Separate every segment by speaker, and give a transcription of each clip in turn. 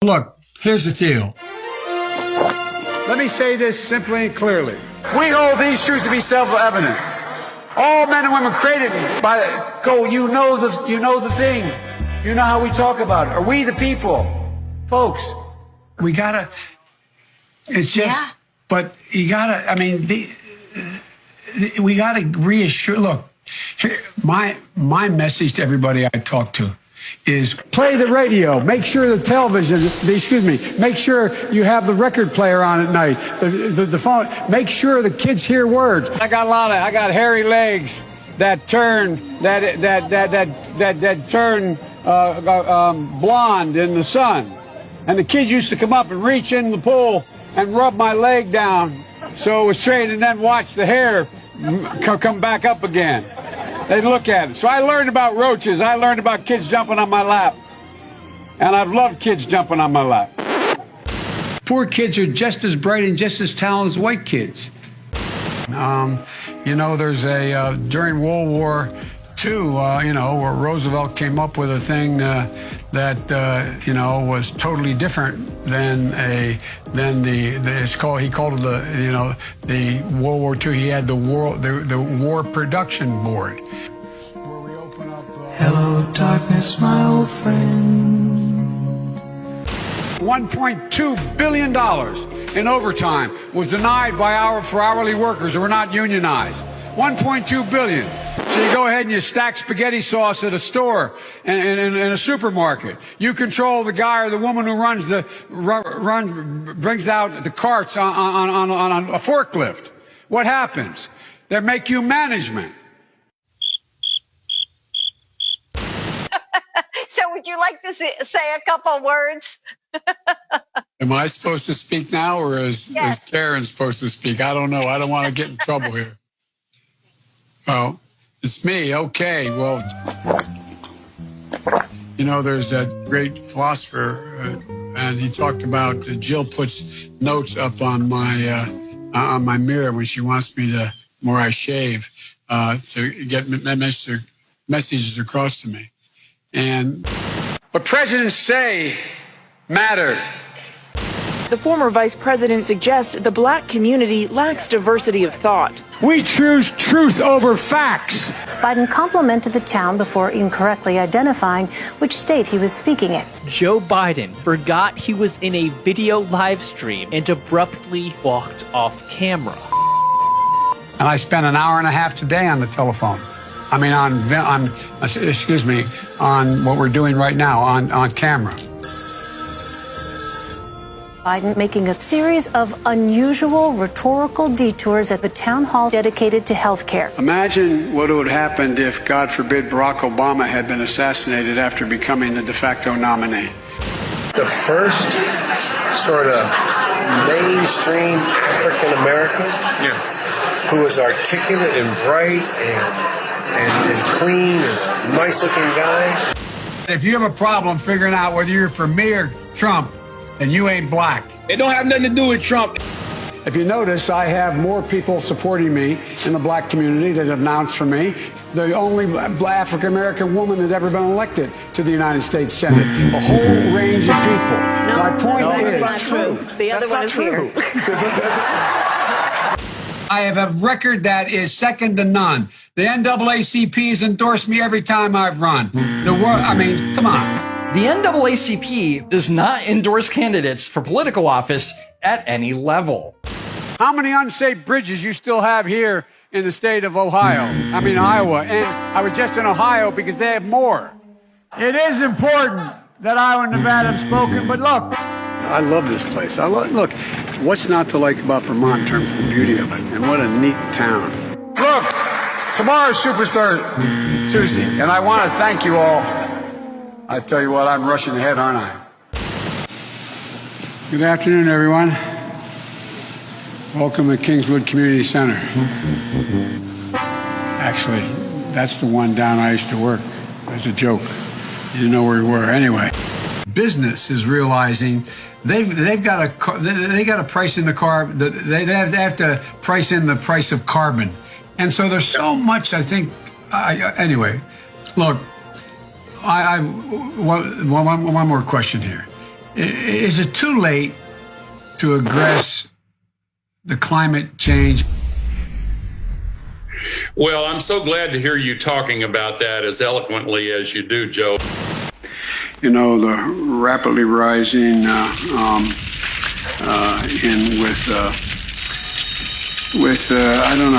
Speaker 1: Look, here's the deal.
Speaker 2: Let me say this simply and clearly. We hold these truths to be self-evident. All men and women created by God. You know the thing. You know how we talk about it. Are we the people? Folks.
Speaker 1: We gotta, it's just, but you gotta, I mean, we gotta reassure, look, here, my message to everybody I talk to is
Speaker 2: play the radio, make sure the television, make sure you have the record player on at night, the phone, make sure the kids hear words. I got hairy legs that turn, blonde in the sun. And the kids used to come up and reach in the pool and rub my leg down so it was straight and then watch the hair come back up again. They'd look at it. So I learned about roaches. I learned about kids jumping on my lap. And I've loved kids jumping on my lap. Poor kids are just as bright and just as talented as white kids. You know, there's a, during World War II, you know, where Roosevelt came up with a thing that, you know, was totally different than it's called, he called it the, you know, the World War II, he had the War Production Board. Where we open up,
Speaker 3: hello, darkness, my old friend.
Speaker 2: $1.2 billion in overtime was denied by for hourly workers who were not unionized. $1.2 billion. So you go ahead and you stack spaghetti sauce at a store in a supermarket. You control the guy or the woman who brings out the carts on a forklift. What happens? They make you management.
Speaker 4: So would you like to say a couple words?
Speaker 1: Am I supposed to speak now, or is Karen supposed to speak? I don't know. I don't want to get in trouble here. Oh, it's me. Okay. Well, you know, there's that great philosopher, and he talked about Jill puts notes up on my mirror when she wants me to, where I shave, to get messages across to me. And what presidents say matter.
Speaker 5: The former vice president suggests the black community lacks diversity of thought.
Speaker 2: We choose truth over facts.
Speaker 6: Biden complimented the town before incorrectly identifying which state he was speaking in.
Speaker 7: Joe Biden forgot he was in a video live stream and abruptly walked off camera.
Speaker 2: And I spent an hour and a half today on the telephone. I mean, on what we're doing right now on camera.
Speaker 6: Biden making a series of unusual rhetorical detours at the town hall dedicated to health care.
Speaker 2: Imagine what would have happened if, God forbid, Barack Obama had been assassinated after becoming the de facto nominee.
Speaker 8: The first sort of mainstream African American who was articulate and bright and clean and nice looking guy.
Speaker 2: If you have a problem figuring out whether you're for me or Trump, and you ain't black. It don't have nothing to do with Trump. If you notice, I have more people supporting me in the black community that have announced for me. The only African-American woman that ever been elected to the United States Senate. A whole range of people. My point is...
Speaker 5: That's not true. The other one is here.
Speaker 2: I have a record that is second to none. The NAACP has endorsed me every time I've run. The world, I mean, come on.
Speaker 9: The NAACP does not endorse candidates for political office at any level.
Speaker 2: How many unsafe bridges you still have here in the state of Iowa? And I was just in Ohio because they have more. It is important that Iowa and Nevada have spoken, but look, I love this place. Look, what's not to like about Vermont in terms of the beauty of it, and what a neat town. Look, tomorrow's Superstar Tuesday, and I want to thank you all. I tell you what, I'm rushing ahead, aren't I? Good afternoon, everyone. Welcome to Kingswood Community Center. Actually, that's the one down I used to work. That's a joke. You didn't know where we were. Anyway, business is realizing they've got to price in the carbon. They have to price in the price of carbon, and so there's so much. I think. Anyway, look. One more question here.
Speaker 1: Is it too late to address the climate change?
Speaker 10: Well, I'm so glad to hear you talking about that as eloquently as you do, Joe.
Speaker 1: You know, the rapidly rising I don't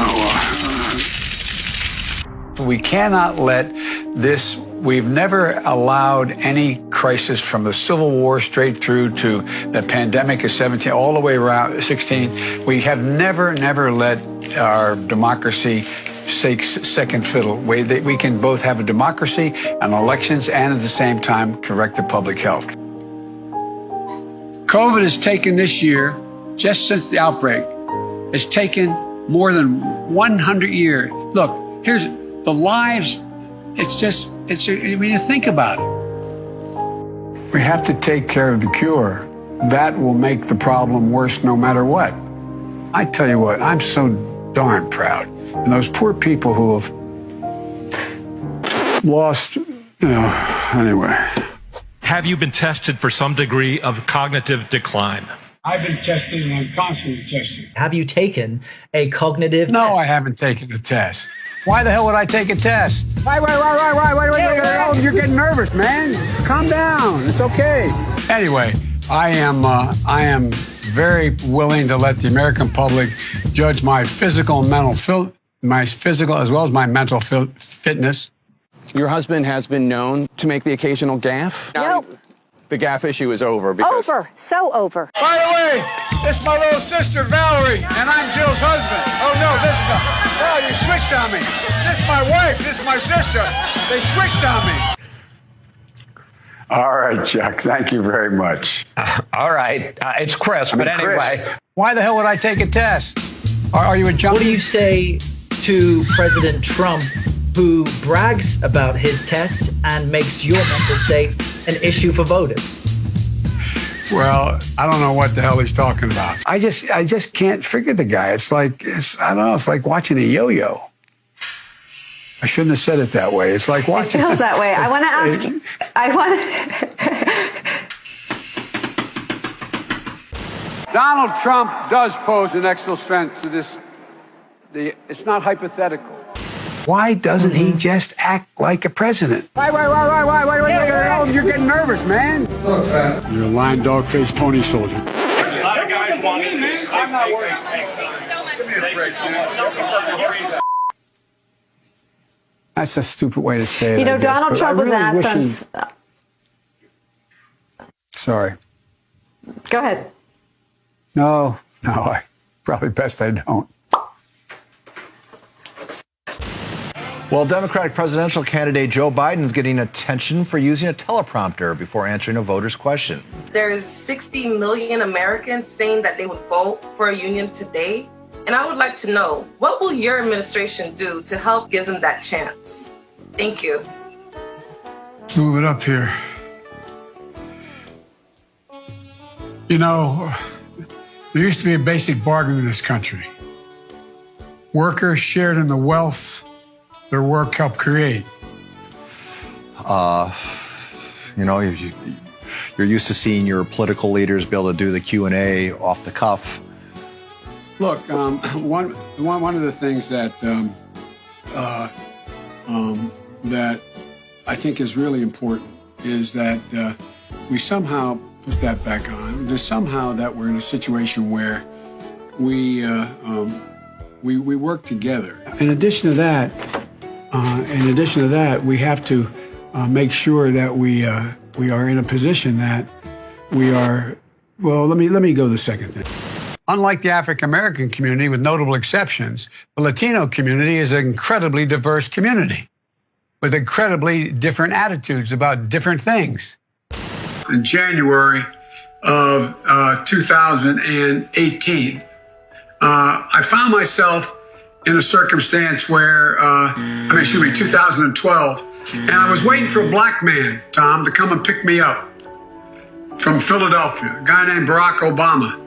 Speaker 1: know. We cannot let this. We've never allowed any crisis from the Civil War straight through to the pandemic of 17, all the way around 16. We have never let our democracy take second fiddle. We can both have a democracy and elections and at the same time correct the public health. COVID has taken this year, just since the outbreak, has taken more than 100 years. Look, here's the lives. When you think about it. We have to take care of the cure. That will make the problem worse no matter what. I tell you what, I'm so darn proud. And those poor people who have lost, anyway.
Speaker 11: Have you been tested for some degree of cognitive decline?
Speaker 1: I've been tested and I'm constantly tested.
Speaker 12: Have you taken a cognitive test?
Speaker 1: No, I haven't taken a test. Why the hell would I take a test? Wait, you're getting nervous, man. Calm down. It's okay. Anyway, I am very willing to let the American public judge my physical and mental as well as my mental fitness.
Speaker 13: Your husband has been known to make the occasional gaffe.
Speaker 4: Nope.
Speaker 13: The gaffe issue is over because
Speaker 4: Over. So over.
Speaker 2: By the way, this is my little sister, Valerie, and I'm Jill's husband. Oh, no, you switched on me. This is my wife. This is my sister. They switched on me. All right, Chuck. Thank you very much.
Speaker 14: All right. It's Chris, but anyway.
Speaker 1: Chris, why the hell would I take a test? Are you a junkie?
Speaker 12: What do you say to President Trump, who brags about his tests and makes your mental state an issue for voters?
Speaker 1: Well, I don't know what the hell he's talking about. I just can't figure the guy. It's like watching a yo-yo. I shouldn't have said it that way. It's like watching.
Speaker 4: It feels that way. I want to ask.
Speaker 2: Donald Trump does pose an extra threat to this. It's not hypothetical.
Speaker 1: Why doesn't he just act like a president? Wait, you're getting nervous, man. You're a lying dog-faced pony soldier.
Speaker 11: A lot of guys want me, man. I'm not worried.
Speaker 1: That's a stupid way to say it.
Speaker 4: You know, Donald Trump was asked on.
Speaker 1: Sorry.
Speaker 4: Go ahead.
Speaker 1: No, probably best I don't.
Speaker 15: Well, Democratic presidential candidate Joe Biden's getting attention for using a teleprompter before answering a voter's question.
Speaker 16: There's 60 million Americans saying that they would vote for a union today. And I would like to know, what will your administration do to help give them that chance? Thank you.
Speaker 1: Move it up here. You know, there used to be a basic bargain in this country. Workers shared in the wealth their work helped create.
Speaker 15: You're used to seeing your political leaders be able to do the Q&A off the cuff.
Speaker 1: Look, one of the things that that I think is really important is that we somehow put that back on. There's somehow that we're in a situation where we work together. In addition to that, we have to make sure that we are in a position that we are. Well, let me go to the second thing. Unlike the African American community, with notable exceptions, the Latino community is an incredibly diverse community with incredibly different attitudes about different things. In January of 2018, I found myself in a circumstance where, 2012, and I was waiting for a black man, Tom, to come and pick me up from Philadelphia, a guy named Barack Obama,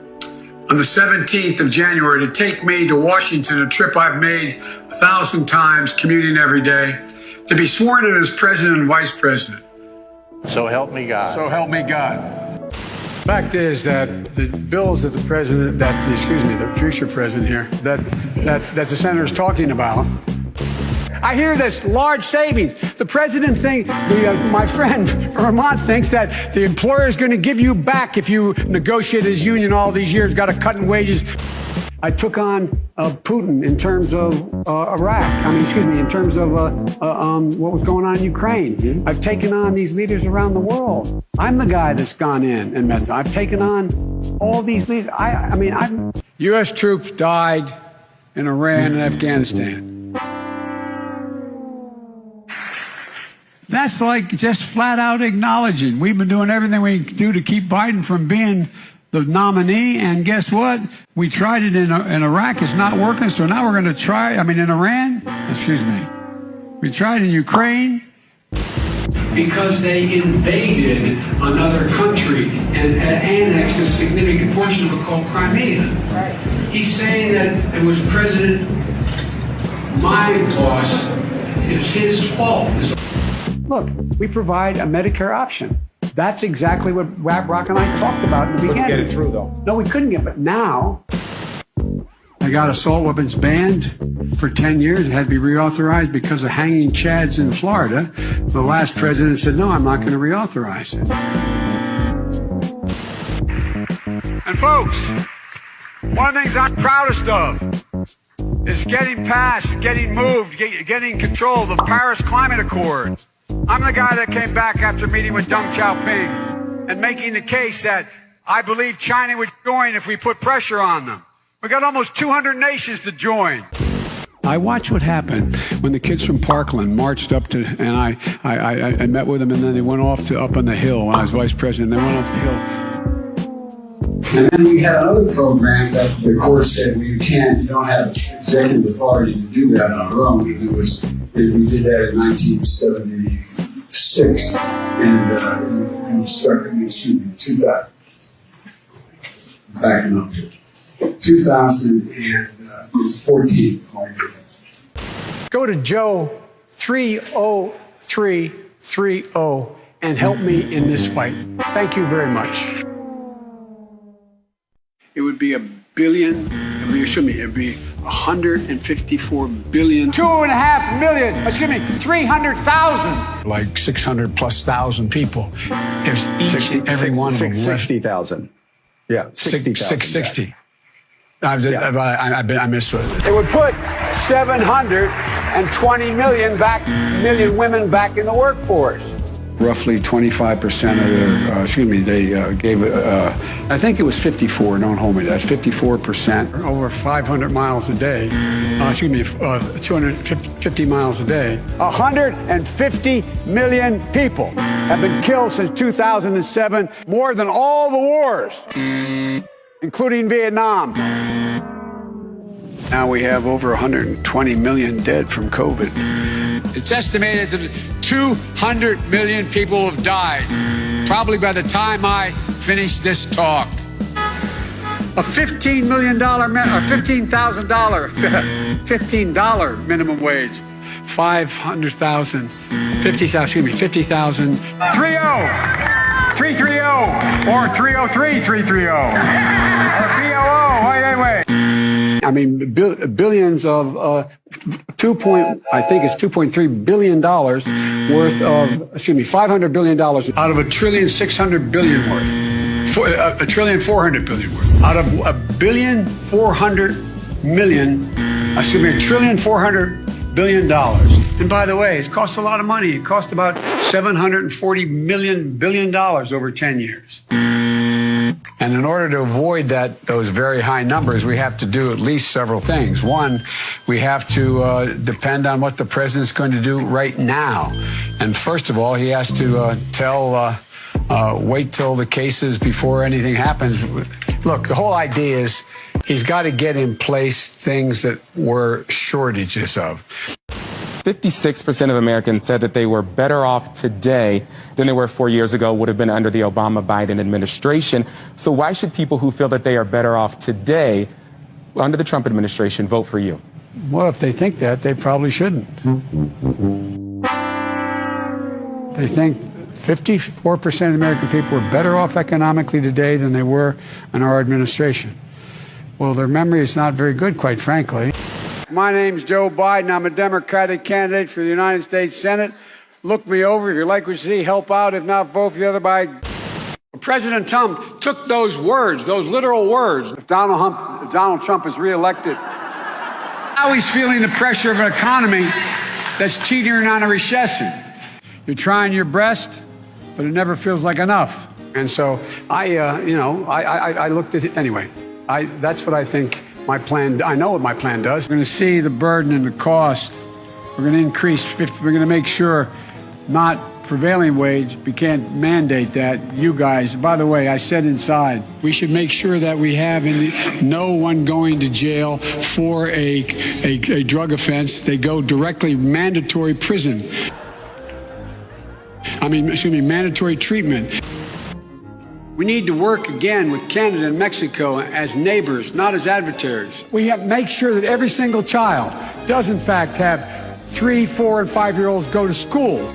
Speaker 1: on the 17th of January to take me to Washington, a trip I've made 1,000 times, commuting every day, to be sworn in as president and vice president.
Speaker 11: So help me God.
Speaker 1: So help me God.
Speaker 2: Fact is that the bills that the future president here, that the senator is talking about, I hear this large savings. The president my friend from Vermont thinks that the employer is going to give you back if you negotiate his union all these years, got a cut in wages. I took on Putin in terms of in terms of what was going on in Ukraine. I've taken on these leaders around the world. I'm the guy that's gone in and met them. I've taken on all these leaders. U.S. troops died in Iran and Afghanistan. That's like just flat out acknowledging we've been doing everything we can do to keep Biden from being the nominee, and guess what? We tried it in Iraq. It's not working, so now we're going to try, in Iran, we tried in Ukraine. Because they invaded another country and annexed a significant portion of it called Crimea. Right. He's saying that it was my boss, it was his fault. Look, we provide a Medicare option. That's exactly what Brock and I talked about in the beginning.
Speaker 17: Couldn't get it through, though.
Speaker 2: No, we couldn't get it. But now, I got assault weapons banned for 10 years. It had to be reauthorized because of hanging chads in Florida. The last president said, no, I'm not going to reauthorize it. And folks, one of the things I'm proudest of is getting control of the Paris Climate Accord. I'm the guy that came back after meeting with Deng Xiaoping and making the case that I believe China would join if we put pressure on them. We got almost 200 nations to join. I watched what happened when the kids from Parkland marched up to, and I met with them, and then they went off to up on the hill when I was vice president. They went off the hill. And then we had another program that the court said, well, you don't have executive authority to do that on our own. We did that in 1976, and we started in 2014. Go to Joe 30330 and help me in this fight. Thank you very much. It would be it'd be 154 billion. 2.5 million, 300,000. Like 600,000+ people. There's every one of them.
Speaker 17: 60,000. Yeah,
Speaker 2: 660. I missed it. It would put 720 million women back in the workforce. Roughly 25% of their, they gave it, I think it was 54, don't hold me to that, 54%, over 500 miles a day, 250 miles a day. 150 million people have been killed since 2007, more than all the wars, including Vietnam. Now we have over 120 million dead from COVID. It's estimated that 200 million people have died, probably by the time I finish this talk. A $15 million or $15,000 minimum wage. 500,000, 50,000, 50,000. 330 or 303 330 or BOO. Wait. I mean, billions of $2.3 billion worth of, $500 billion out of $1.6 trillion worth, $1.4 trillion worth, out of $1.4 billion. And by the way, it's cost a lot of money. It cost about $740 billion over 10 years. And in order to avoid those very high numbers, we have to do at least several things. One, we have to depend on what the president's going to do right now. And first of all, he has to wait till the cases before anything happens. Look, the whole idea is he's got to get in place things that were shortages of.
Speaker 18: 56% of Americans said that they were better off today than they were 4 years ago, would have been under the Obama-Biden administration. So why should people who feel that they are better off today under the Trump administration vote for you?
Speaker 2: Well, if they think that, they probably shouldn't. They think 54% of American people are better off economically today than they were in our administration. Well, their memory is not very good, quite frankly. My name's Joe Biden. I'm a Democratic candidate for the United States Senate. Look me over. If you like what you see, help out. If not, vote for the other by... President Trump took those words, those literal words. If Donald Trump is reelected, now he's feeling the pressure of an economy that's teetering on a recession. You're trying your best, but it never feels like enough. And so I looked at it anyway. That's what I think my plan. I know what my plan does. We're going to see the burden and the cost. We're going to increase. We're going to make sure not prevailing wage. We can't mandate that. You guys, by the way, I said inside, we should make sure that we have no one going to jail for a drug offense. They go directly mandatory prison. Mandatory treatment. We need to work again with Canada and Mexico as neighbors, not as adversaries. We have to make sure that every single child does in fact have 3, 4, and 5-year-olds go to school.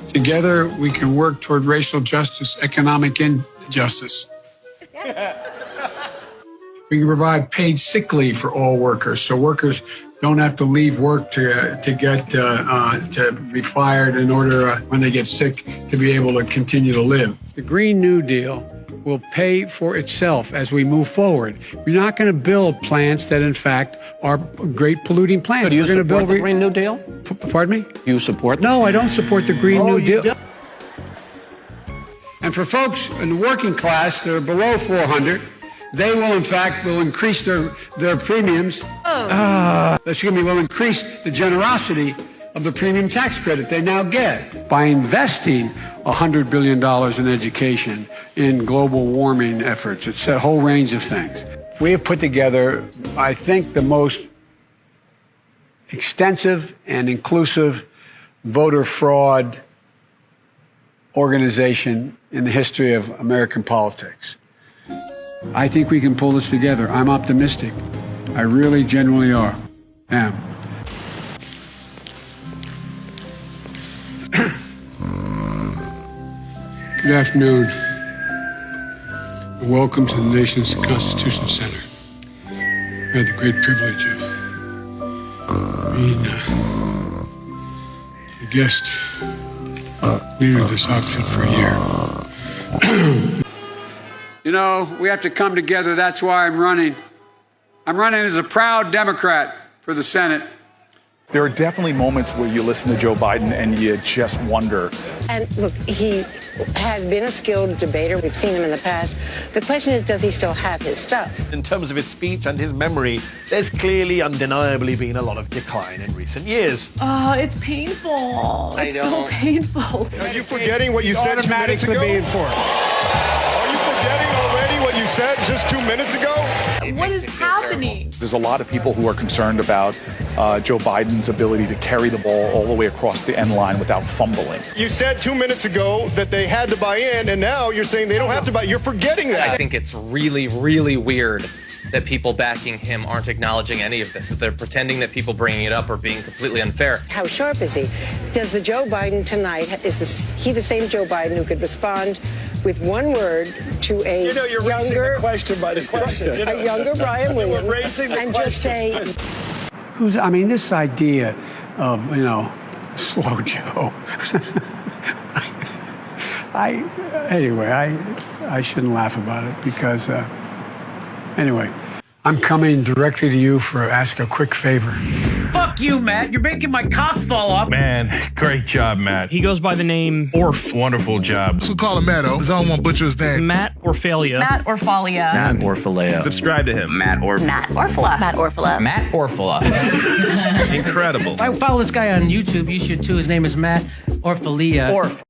Speaker 1: Together, we can work toward racial justice, economic injustice. We can provide paid sick leave for all workers, so workers don't have to leave work to be fired in order when they get sick to be able to continue to live. The Green New Deal will pay for itself as we move forward. We're not going to build plants that, in fact, are great polluting plants.
Speaker 14: So do you support the Green New Deal?
Speaker 1: Pardon me?
Speaker 14: You support?
Speaker 1: No, I don't support the Green New Deal. And for folks in the working class that are below 400, they will, in fact, increase their premiums. Will increase the generosity of the premium tax credit they now get by investing $100 billion in education, in global warming efforts. It's a whole range of things. We have put together, I think, the most extensive and inclusive voter fraud organization in the history of American politics. I think we can pull this together. I'm optimistic. I really genuinely am. Good afternoon. Welcome to the nation's Constitution Center. I had the great privilege of being a guest leader of this outfit for a year. You know, we have to come together. That's why I'm running. I'm running as a proud Democrat for the Senate.
Speaker 19: There are definitely moments where you listen to Joe Biden and you just wonder.
Speaker 20: And look, he has been a skilled debater. We've seen him in the past. The question is, does he still have his stuff?
Speaker 21: In terms of his speech and his memory, there's clearly undeniably been a lot of decline in recent years.
Speaker 22: Oh, it's painful. It's so painful.
Speaker 23: Are you forgetting what you said 2 minutes ago? Are you forgetting already what you said just 2 minutes ago?
Speaker 22: What is happening?
Speaker 19: There's a lot of people who are concerned about Joe Biden's ability to carry the ball all the way across the end line without fumbling.
Speaker 23: You said 2 minutes ago that they had to buy in, and now you're saying they don't have to buy. You're forgetting that.
Speaker 24: I think it's really, really weird that people backing him aren't acknowledging any of this, that they're pretending that people bringing it up are being completely unfair.
Speaker 20: How sharp is he? Does the Joe Biden tonight, he the same Joe Biden who could respond with one word to a younger
Speaker 23: question by the question.
Speaker 20: A younger Brian Williams and just say...
Speaker 2: this idea of, slow Joe. I shouldn't laugh about it because, anyway, I'm coming directly to you for ask a quick favor.
Speaker 25: Fuck you, Matt. You're making my cock fall off.
Speaker 26: Man, great job, Matt.
Speaker 7: He goes by the name Orf.
Speaker 26: Wonderful job.
Speaker 27: So call him Matto, because I don't want to butcher his name.
Speaker 7: Matt Orphalia.
Speaker 22: Matt Orphalia.
Speaker 14: Matt Orphalea.
Speaker 26: Subscribe to him.
Speaker 22: Matt Orphala.
Speaker 4: Matt Orphala.
Speaker 14: Matt Orphala.
Speaker 26: Incredible.
Speaker 28: If I follow this guy on YouTube, you should too. His name is Matt Orphalia.
Speaker 14: Orf.